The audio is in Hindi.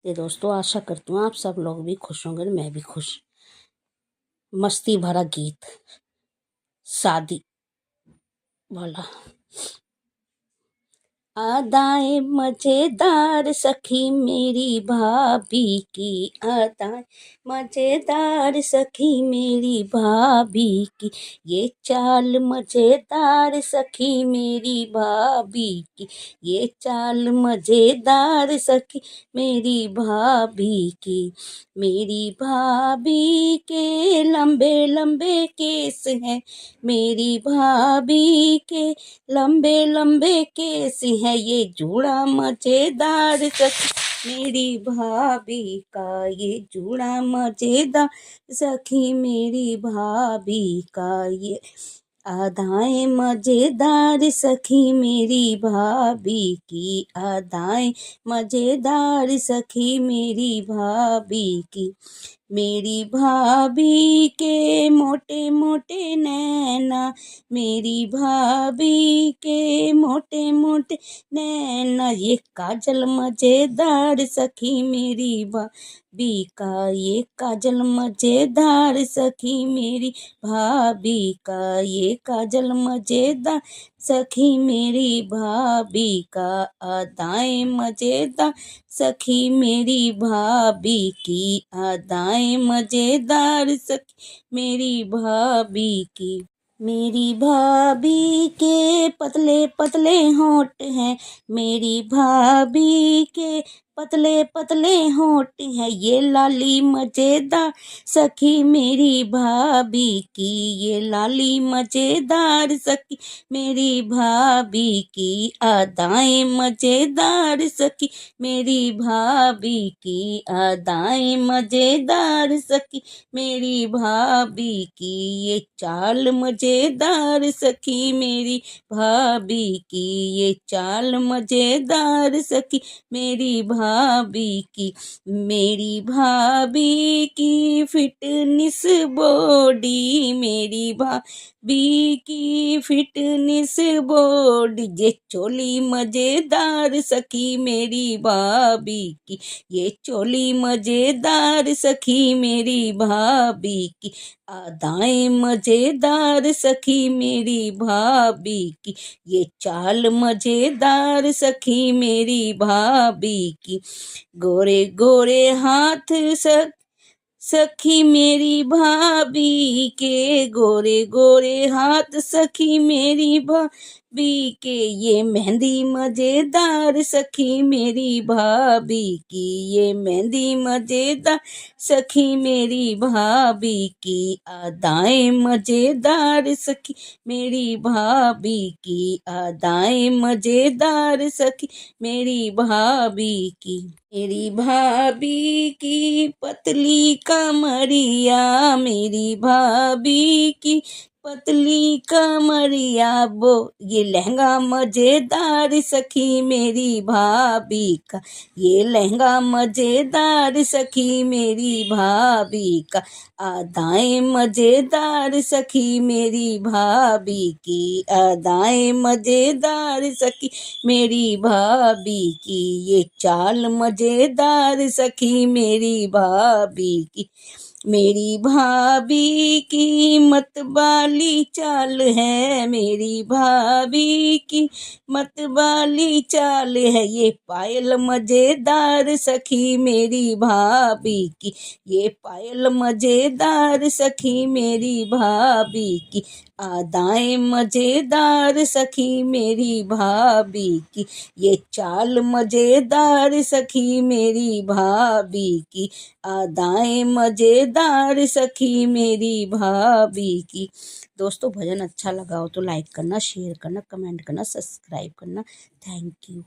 तो दोस्तों आशा करती हूँ आप सब लोग भी खुश होंगे, मैं भी खुश। मस्ती भरा गीत शादी वाला। अदाएं मजेदार सखी मेरी भाभी की, अदाएं मजेदार सखी मेरी भाभी की, ये चाल मजेदार सखी मेरी भाभी की, ये चाल मजेदार सखी मेरी भाभी की। मेरी भाभी के लंबे लंबे केस हैं, मेरी भाभी के लंबे लंबे केस हैं, ये जूड़ा मजेदार सखी मेरी भाभी का, ये जूड़ा मजेदार सखी मेरी भाभी का, ये अदाएं मजेदार सखी मेरी भाभी की, अदाएं मजेदार सखी मेरी भाभी की। मेरी भाभी के मोटे मोटे नैना, मेरी भाभी के मोटे मोटे नैना, ये काजल मजेदार सखी मेरी भाभी का, ये काजल मजेदार सखी मेरी भाभी का, ये काजल मजेदार सखी मेरी भाभी का, अदाएं मजेदार सखी मेरी भाभी की, अदाएं मजेदार सखी मेरी भाभी की। मेरी भाभी के पतले पतले होंठ हैं, मेरी भाभी के पतले पतले होंठ हैं, ये लाली मजेदार सखी मेरी भाभी की, ये लाली मजेदार सखी मेरी भाभी की, अदाएं मजेदार सखी मेरी भाभी की, अदाएं मजेदार सखी मेरी भाभी की, ये चाल मजेदार सखी मेरी भाभी की, ये चाल मजेदार सखी मेरी भाभी की। मेरी भाभी की फिटनेस बॉडी, मेरी भाभी की फिटनेस बॉडी, ये चोली मजेदार सखी मेरी भाभी की, ये चोली मजेदार सखी मेरी भाभी की, अदाएं मजेदार सखी मेरी भाभी की, ये चाल मजेदार सखी मेरी भाभी की। गोरे गोरे हाथ सखी मेरी भाभी के, गोरे गोरे हाथ सखी मेरी भाभी के, ये मेहंदी मजेदार सखी मेरी भाभी की, ये मेहंदी मजेदार सखी मेरी भाभी की, अदाएं मजेदार सखी मेरी भाभी की, अदाएं मजेदार सखी मेरी भाभी की। मेरी भाभी की पतली कमरिया, मेरी भाभी की पतली कमरिया, वो ये लहंगा मजेदार सखी मेरी भाभी का, ये लहंगा मजेदार सखी मेरी भाभी का, अदाएं मजेदार सखी मेरी भाभी की, अदाएं मजेदार सखी मेरी भाभी की, ये चाल मजेदार सखी मेरी भाभी की। मेरी भाभी की मतवाली चाल है, मेरी भाभी की मतवाली चाल है, ये पायल मजेदार सखी मेरी भाभी की, ये पायल मजेदार सखी मेरी भाभी की, अदाएं मजेदार सखी मेरी भाभी की, ये चाल मजेदार सखी मेरी भाभी की, अदाएं मजेदार सखी मेरी भाभी की। दोस्तों भजन अच्छा लगा हो तो लाइक करना, शेयर करना, कमेंट करना, सब्सक्राइब करना। Thank you.